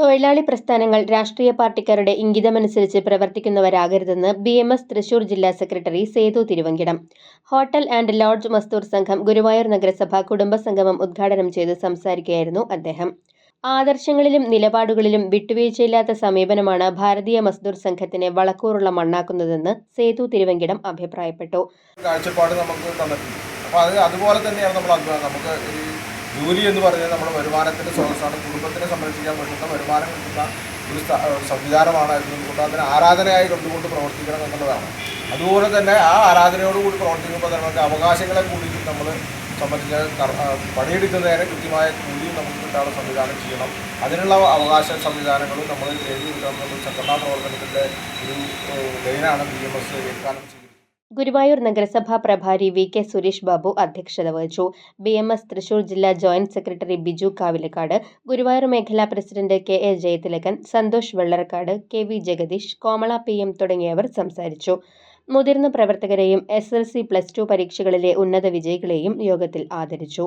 തൊഴിലാളി പ്രസ്ഥാനങ്ങൾ രാഷ്ട്രീയ പാർട്ടിക്കാരുടെ ഇംഗിതമനുസരിച്ച് പ്രവർത്തിക്കുന്നവരാകരുതെന്ന് BMS തൃശൂർ ജില്ലാ secretary Sethu Thiruvankidam. Hotel and lodge Mazdoor Sangham Guruvayur നഗരസഭ കുടുംബസംഗമം ഉദ്ഘാടനം ചെയ്ത് സംസാരിക്കുകയായിരുന്നു അദ്ദേഹം. ആദർശങ്ങളിലും നിലപാടുകളിലും വിട്ടുവീഴ്ചയില്ലാത്ത സമീപനമാണ് ഭാരതീയ മസ്ദൂർ സംഘത്തിനെ വളക്കൂറുള്ള മണ്ണാക്കുന്നതെന്ന് സേതു തിരുവങ്കിടം അഭിപ്രായപ്പെട്ടു. കാഴ്ചപ്പാട് നമുക്ക് തന്നിട്ടുണ്ട്. അപ്പോൾ അതുപോലെ തന്നെയാണ് നമുക്ക് ഈ ജോലി എന്ന് പറയുന്നത് നമ്മുടെ വരുമാനത്തിൻ്റെ സ്രോതസ്സാണ്. കുടുംബത്തിനെ സംരക്ഷിക്കാൻ പറ്റുന്ന വരുമാനം കിട്ടുന്ന ഒരു സംവിധാനമാണ്. അതുകൊണ്ട് അതിനെ ആരാധനയായി കണ്ടുകൊണ്ട് പ്രവർത്തിക്കണം എന്നുള്ളതാണ്. അതുപോലെ തന്നെ ആ ആരാധനയോടുകൂടി പ്രവർത്തിക്കുമ്പോൾ നമുക്ക് അവകാശങ്ങളെ കൂടി നമ്മൾ സംബന്ധിച്ച് പണിയെടുക്കുന്നതിന് കൃത്യമായ കൂലിയും നമുക്ക് കിട്ടാനുള്ള സംവിധാനം ചെയ്യണം. അതിനുള്ള അവകാശ സംവിധാനങ്ങളും നമ്മൾ എഴുതി കൊടുക്കണം. സംഘടനാ പ്രവർത്തനത്തിൻ്റെ ഒരു ലൈനാണ് BMS എക്കാലം ചെയ്യുന്നത്. ഗുരുവായൂർ നഗരസഭാ പ്രഭാരി VK സുരേഷ് ബാബു അധ്യക്ഷത വഹിച്ചു. BMS തൃശൂർ ജില്ലാ ജോയിന്റ് സെക്രട്ടറി ബിജു കാവിലക്കാട്, ഗുരുവായൂർ മേഖലാ president KA Jayathilakan, Santhosh Vellarakkad, KV Jagadish, Komala PM തുടങ്ങിയവർ സംസാരിച്ചു. മുതിർന്ന പ്രവർത്തകരെയും SSLC+2 പരീക്ഷകളിലെ ഉന്നത വിജയികളെയും യോഗത്തിൽ ആദരിച്ചു.